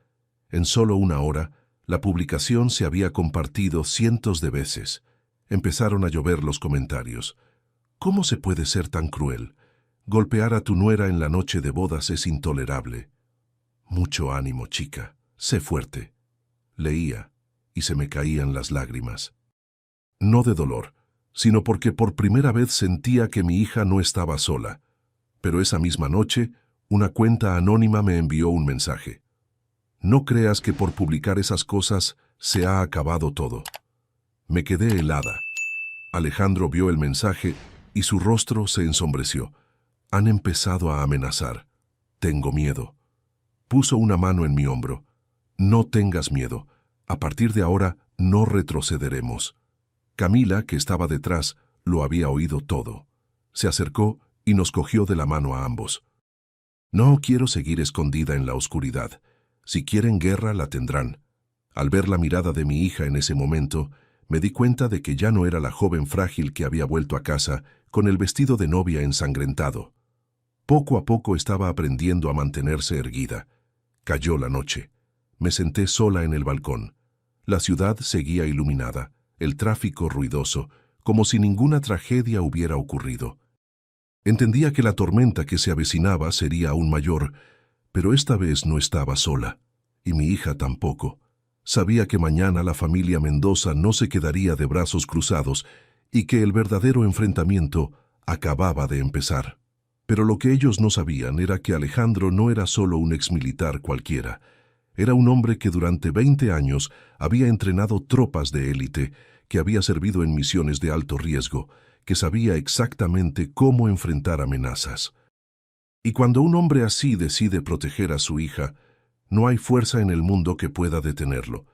En solo una hora, la publicación se había compartido cientos de veces. Empezaron a llover los comentarios. ¿Cómo se puede ser tan cruel? Golpear a tu nuera en la noche de bodas es intolerable. Mucho ánimo, chica. Sé fuerte. Leía, y se me caían las lágrimas. No de dolor, sino porque por primera vez sentía que mi hija no estaba sola. Pero esa misma noche, una cuenta anónima me envió un mensaje. No creas que por publicar esas cosas se ha acabado todo. Me quedé helada. Alejandro vio el mensaje y su rostro se ensombreció. Han empezado a amenazar. Tengo miedo. Puso una mano en mi hombro. No tengas miedo. A partir de ahora no retrocederemos. Camila, que estaba detrás, lo había oído todo. Se acercó y nos cogió de la mano a ambos. No quiero seguir escondida en la oscuridad. Si quieren guerra, la tendrán. Al ver la mirada de mi hija en ese momento, me di cuenta de que ya no era la joven frágil que había vuelto a casa con el vestido de novia ensangrentado. Poco a poco estaba aprendiendo a mantenerse erguida. Cayó la noche. Me senté sola en el balcón. La ciudad seguía iluminada, el tráfico ruidoso, como si ninguna tragedia hubiera ocurrido. Entendía que la tormenta que se avecinaba sería aún mayor, pero esta vez no estaba sola, y mi hija tampoco. Sabía que mañana la familia Mendoza no se quedaría de brazos cruzados y que el verdadero enfrentamiento acababa de empezar. Pero lo que ellos no sabían era que Alejandro no era solo un exmilitar cualquiera. Era un hombre que durante 20 años había entrenado tropas de élite, que había servido en misiones de alto riesgo, que sabía exactamente cómo enfrentar amenazas. Y cuando un hombre así decide proteger a su hija, no hay fuerza en el mundo que pueda detenerlo.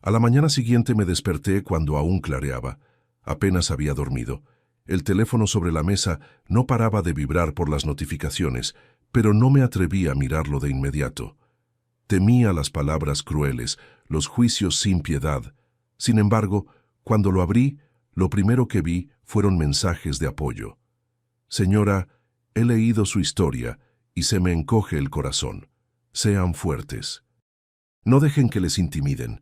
A la mañana siguiente me desperté cuando aún clareaba. Apenas había dormido. El teléfono sobre la mesa no paraba de vibrar por las notificaciones, pero no me atreví a mirarlo de inmediato. Temía las palabras crueles, los juicios sin piedad. Sin embargo, cuando lo abrí, lo primero que vi fueron mensajes de apoyo. Señora, he leído su historia y se me encoge el corazón. Sean fuertes. No dejen que les intimiden.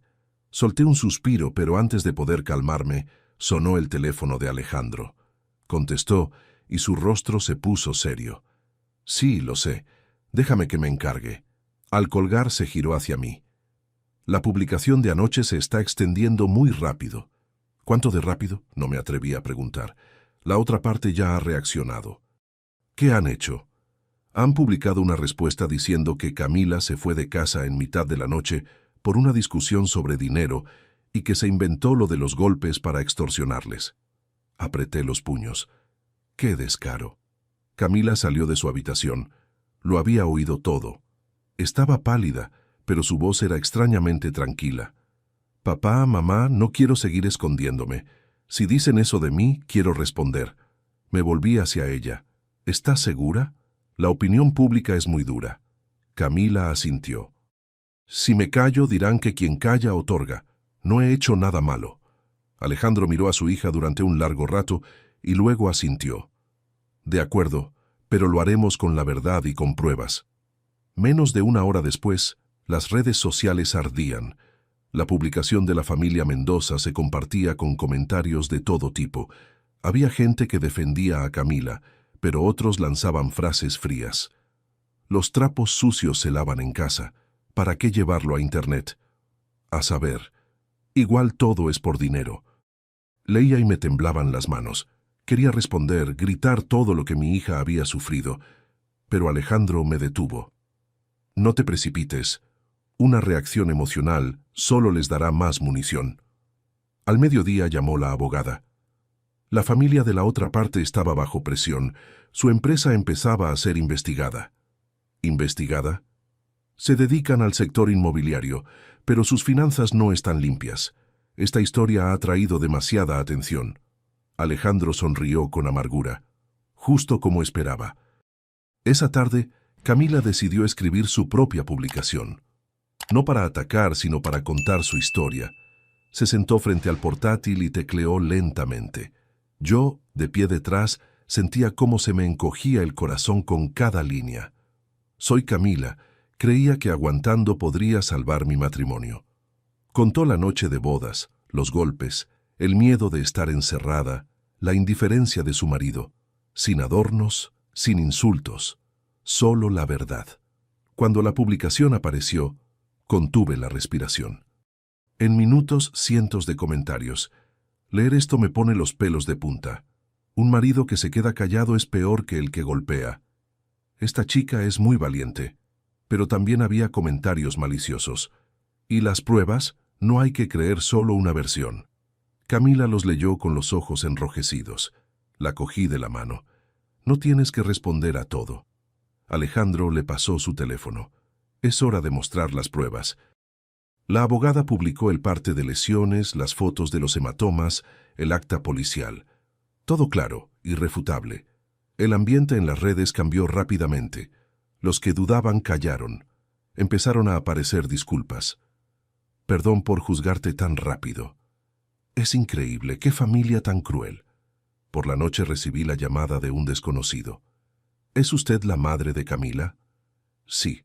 Solté un suspiro, pero antes de poder calmarme, sonó el teléfono de Alejandro. Contestó y su rostro se puso serio. Sí, lo sé. Déjame que me encargue. Al colgar se giró hacia mí. La publicación de anoche se está extendiendo muy rápido. ¿Cuánto de rápido? No me atreví a preguntar. La otra parte ya ha reaccionado. ¿Qué han hecho? Han publicado una respuesta diciendo que Camila se fue de casa en mitad de la noche por una discusión sobre dinero y que se inventó lo de los golpes para extorsionarles. Apreté los puños. ¡Qué descaro! Camila salió de su habitación. Lo había oído todo. Estaba pálida, pero su voz era extrañamente tranquila. Papá, mamá, no quiero seguir escondiéndome. Si dicen eso de mí, quiero responder. Me volví hacia ella. ¿Estás segura? La opinión pública es muy dura. Camila asintió. Si me callo, dirán que quien calla otorga. No he hecho nada malo. Alejandro miró a su hija durante un largo rato y luego asintió. De acuerdo, pero lo haremos con la verdad y con pruebas. Menos de una hora después, las redes sociales ardían. La publicación de la familia Mendoza se compartía con comentarios de todo tipo. Había gente que defendía a Camila, pero otros lanzaban frases frías. Los trapos sucios se lavan en casa. ¿Para qué llevarlo a Internet? A saber, igual todo es por dinero. Leía y me temblaban las manos. Quería responder, gritar todo lo que mi hija había sufrido, pero Alejandro me detuvo. No te precipites. Una reacción emocional solo les dará más munición. Al mediodía llamó la abogada. La familia de la otra parte estaba bajo presión. Su empresa empezaba a ser investigada. ¿Investigada? Se dedican al sector inmobiliario, pero sus finanzas no están limpias. Esta historia ha atraído demasiada atención. Alejandro sonrió con amargura, justo como esperaba. Esa tarde, Camila decidió escribir su propia publicación. No para atacar, sino para contar su historia. Se sentó frente al portátil y tecleó lentamente. Yo, de pie detrás, sentía cómo se me encogía el corazón con cada línea. Soy Camila. Creía que aguantando podría salvar mi matrimonio. Contó la noche de bodas, los golpes, el miedo de estar encerrada, la indiferencia de su marido, sin adornos, sin insultos, solo la verdad. Cuando la publicación apareció, contuve la respiración. En minutos, cientos de comentarios. Leer esto me pone los pelos de punta. Un marido que se queda callado es peor que el que golpea. Esta chica es muy valiente, pero también había comentarios maliciosos. ¿Y las pruebas? No hay que creer solo una versión. Camila los leyó con los ojos enrojecidos. La cogí de la mano. No tienes que responder a todo. Alejandro le pasó su teléfono. Es hora de mostrar las pruebas. La abogada publicó el parte de lesiones, las fotos de los hematomas, el acta policial. Todo claro, irrefutable. El ambiente en las redes cambió rápidamente. Los que dudaban callaron. Empezaron a aparecer disculpas. Perdón por juzgarte tan rápido. Es increíble, qué familia tan cruel. Por la noche recibí la llamada de un desconocido. ¿Es usted la madre de Camila? Sí.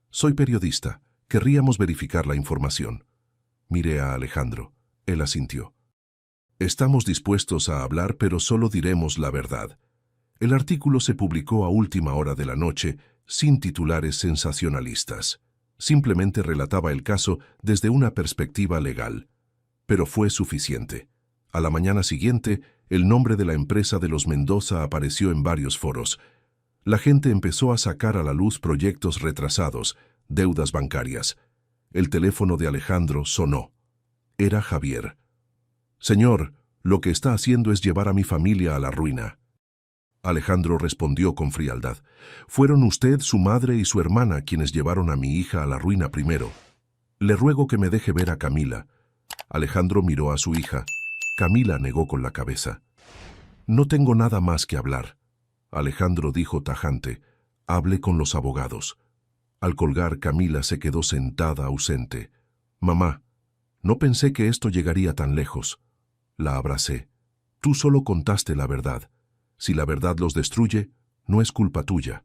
Soy periodista. Querríamos verificar la información. Miré a Alejandro. Él asintió. Estamos dispuestos a hablar, pero solo diremos la verdad. El artículo se publicó a última hora de la noche, sin titulares sensacionalistas. Simplemente relataba el caso desde una perspectiva legal. Pero fue suficiente. A la mañana siguiente, el nombre de la empresa de los Mendoza apareció en varios foros. La gente empezó a sacar a la luz proyectos retrasados, deudas bancarias. El teléfono de Alejandro sonó. Era Javier. Señor, lo que está haciendo es llevar a mi familia a la ruina. Alejandro respondió con frialdad. Fueron usted, su madre y su hermana quienes llevaron a mi hija a la ruina primero. Le ruego que me deje ver a Camila. Alejandro miró a su hija. Camila negó con la cabeza. No tengo nada más que hablar. Alejandro dijo tajante. Hable con los abogados. Al colgar, Camila se quedó sentada ausente. Mamá, no pensé que esto llegaría tan lejos. La abracé. Tú solo contaste la verdad. Si la verdad los destruye, no es culpa tuya.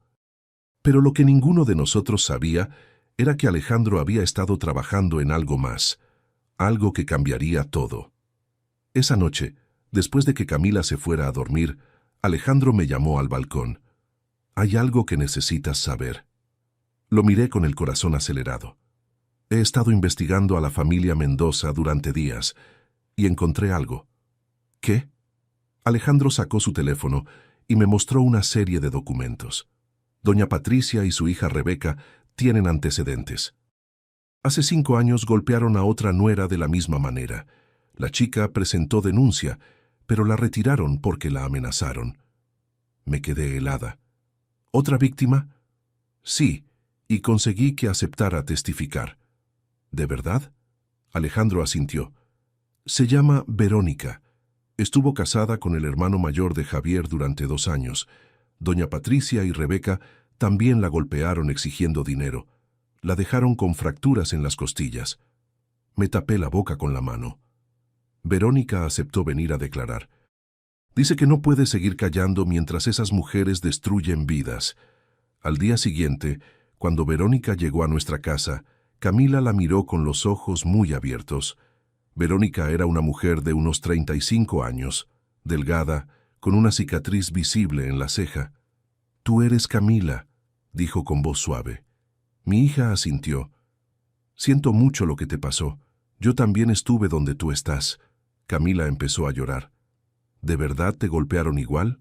Pero lo que ninguno de nosotros sabía era que Alejandro había estado trabajando en algo más, algo que cambiaría todo. Esa noche, después de que Camila se fuera a dormir, Alejandro me llamó al balcón. Hay algo que necesitas saber. Lo miré con el corazón acelerado. He estado investigando a la familia Mendoza durante días y encontré algo. ¿Qué? Alejandro sacó su teléfono y me mostró una serie de documentos. Doña Patricia y su hija Rebeca tienen antecedentes. Hace 5 años golpearon a otra nuera de la misma manera. La chica presentó denuncia, pero la retiraron porque la amenazaron. Me quedé helada. ¿Otra víctima? Sí, y conseguí que aceptara testificar. ¿De verdad? Alejandro asintió. Se llama Verónica. Estuvo casada con el hermano mayor de Javier durante 2 años. Doña Patricia y Rebeca también la golpearon exigiendo dinero. La dejaron con fracturas en las costillas. Me tapé la boca con la mano. Verónica aceptó venir a declarar. Dice que no puede seguir callando mientras esas mujeres destruyen vidas. Al día siguiente, cuando Verónica llegó a nuestra casa, Camila la miró con los ojos muy abiertos. Verónica era una mujer de unos 35 años, delgada, con una cicatriz visible en la ceja. «Tú eres Camila», dijo con voz suave. Mi hija asintió. «Siento mucho lo que te pasó. Yo también estuve donde tú estás». Camila empezó a llorar. «¿De verdad te golpearon igual?»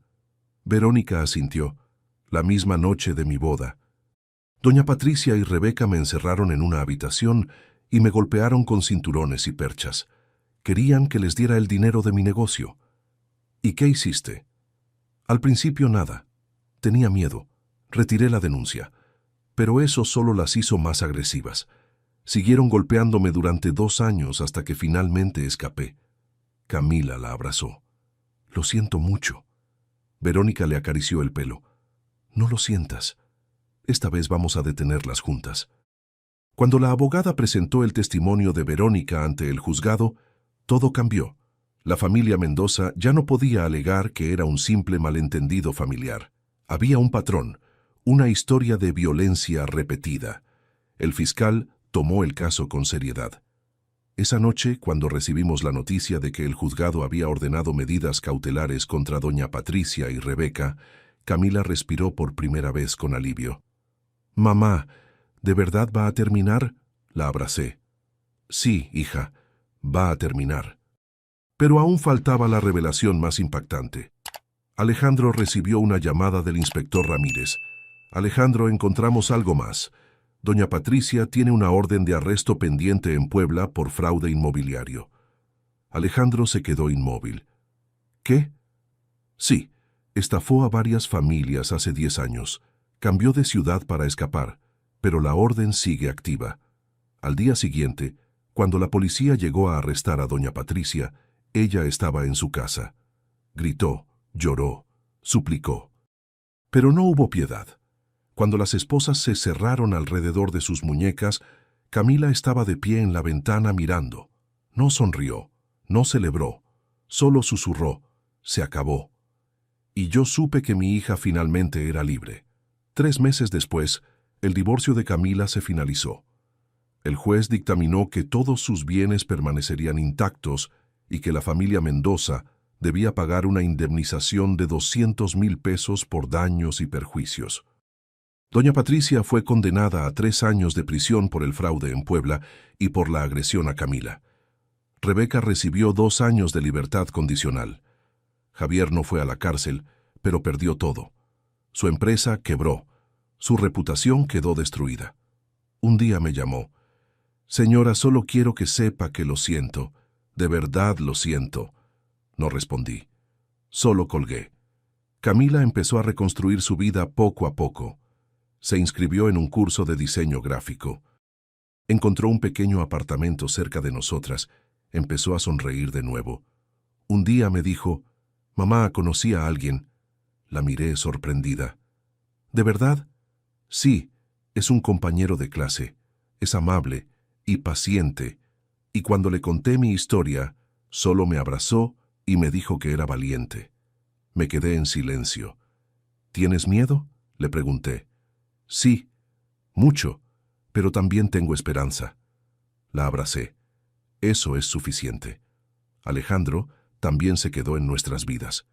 Verónica asintió. «La misma noche de mi boda. Doña Patricia y Rebeca me encerraron en una habitación y me golpearon con cinturones y perchas. Querían que les diera el dinero de mi negocio». «¿Y qué hiciste?» «Al principio nada. Tenía miedo. Retiré la denuncia. Pero eso solo las hizo más agresivas. Siguieron golpeándome durante 2 años hasta que finalmente escapé». Camila la abrazó. «Lo siento mucho». Verónica le acarició el pelo. «No lo sientas. Esta vez vamos a detenerlas juntas». Cuando la abogada presentó el testimonio de Verónica ante el juzgado, todo cambió. La familia Mendoza ya no podía alegar que era un simple malentendido familiar. Había un patrón, una historia de violencia repetida. El fiscal tomó el caso con seriedad. Esa noche, cuando recibimos la noticia de que el juzgado había ordenado medidas cautelares contra doña Patricia y Rebeca, Camila respiró por primera vez con alivio. «Mamá, ¿de verdad va a terminar?», la abracé. «Sí, hija, va a terminar». Pero aún faltaba la revelación más impactante. Alejandro recibió una llamada del inspector Ramírez. Alejandro, encontramos algo más. Doña Patricia tiene una orden de arresto pendiente en Puebla por fraude inmobiliario. Alejandro se quedó inmóvil. ¿Qué? Sí, estafó a varias familias hace 10 años. Cambió de ciudad para escapar, pero la orden sigue activa. Al día siguiente, cuando la policía llegó a arrestar a doña Patricia, ella estaba en su casa. Gritó, lloró, suplicó. Pero no hubo piedad. Cuando las esposas se cerraron alrededor de sus muñecas, Camila estaba de pie en la ventana mirando. No sonrió, no celebró, solo susurró, se acabó. Y yo supe que mi hija finalmente era libre. 3 meses después, el divorcio de Camila se finalizó. El juez dictaminó que todos sus bienes permanecerían intactos y que la familia Mendoza debía pagar una indemnización de 200,000 pesos por daños y perjuicios. Doña Patricia fue condenada a 3 años de prisión por el fraude en Puebla y por la agresión a Camila. Rebeca recibió 2 años de libertad condicional. Javier no fue a la cárcel, pero perdió todo. Su empresa quebró. Su reputación quedó destruida. Un día me llamó. Señora, solo quiero que sepa que lo siento. De verdad lo siento. No respondí. Solo colgué. Camila empezó a reconstruir su vida poco a poco. Se inscribió en un curso de diseño gráfico. Encontró un pequeño apartamento cerca de nosotras. Empezó a sonreír de nuevo. Un día me dijo, «Mamá, conocí a alguien». La miré sorprendida. «¿De verdad?» «Sí, es un compañero de clase. Es amable y paciente». Y cuando le conté mi historia, solo me abrazó y me dijo que era valiente. Me quedé en silencio. «¿Tienes miedo?», le pregunté. «Sí, mucho, pero también tengo esperanza». La abracé. Eso es suficiente. Alejandro también se quedó en nuestras vidas.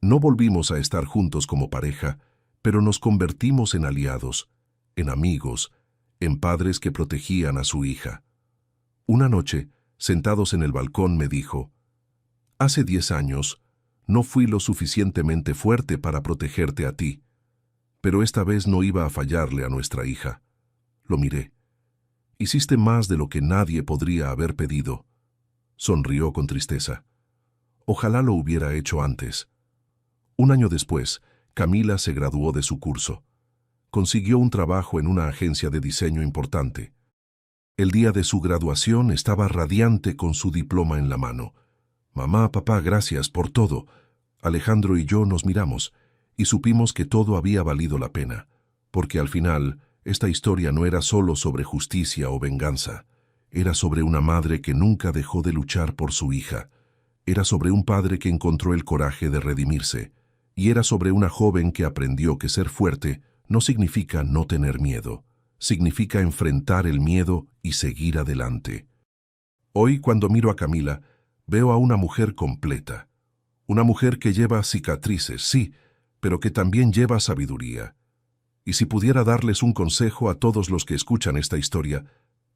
No volvimos a estar juntos como pareja, pero nos convertimos en aliados, en amigos, en padres que protegían a su hija. Una noche, sentados en el balcón, me dijo, «Hace 10 años, no fui lo suficientemente fuerte para protegerte a ti, pero esta vez no iba a fallarle a nuestra hija». Lo miré. «Hiciste más de lo que nadie podría haber pedido». Sonrió con tristeza. «Ojalá lo hubiera hecho antes». 1 año después, Camila se graduó de su curso. Consiguió un trabajo en una agencia de diseño importante. El día de su graduación estaba radiante con su diploma en la mano. «Mamá, papá, gracias por todo». Alejandro y yo nos miramos y supimos que todo había valido la pena, porque al final esta historia no era solo sobre justicia o venganza. Era sobre una madre que nunca dejó de luchar por su hija. Era sobre un padre que encontró el coraje de redimirse. Y era sobre una joven que aprendió que ser fuerte no significa no tener miedo. Significa enfrentar el miedo y seguir adelante. Hoy, cuando miro a Camila, veo a una mujer completa. Una mujer que lleva cicatrices, sí, pero que también lleva sabiduría. Y si pudiera darles un consejo a todos los que escuchan esta historia,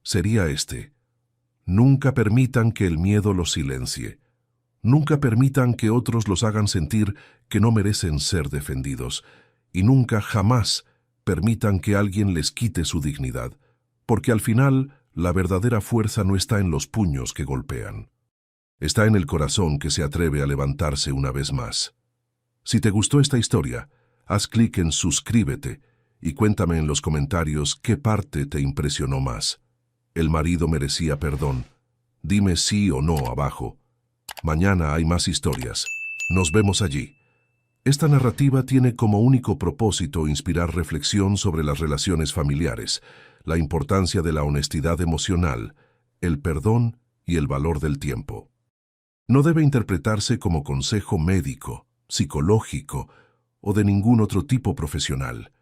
sería este. Nunca permitan que el miedo los silencie. Nunca permitan que otros los hagan sentir que no merecen ser defendidos. Y nunca, jamás, permitan que alguien les quite su dignidad. Porque al final, la verdadera fuerza no está en los puños que golpean. Está en el corazón que se atreve a levantarse una vez más. Si te gustó esta historia, haz clic en suscríbete y cuéntame en los comentarios qué parte te impresionó más. ¿El marido merecía perdón? Dime sí o no abajo. Mañana hay más historias. Nos vemos allí. Esta narrativa tiene como único propósito inspirar reflexión sobre las relaciones familiares, la importancia de la honestidad emocional, el perdón y el valor del tiempo. No debe interpretarse como consejo médico, psicológico o de ningún otro tipo profesional.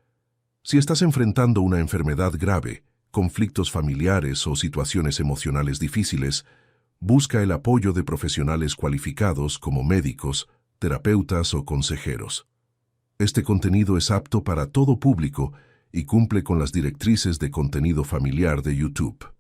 Si estás enfrentando una enfermedad grave, conflictos familiares o situaciones emocionales difíciles, busca el apoyo de profesionales cualificados como médicos, terapeutas o consejeros. Este contenido es apto para todo público y cumple con las directrices de contenido familiar de YouTube.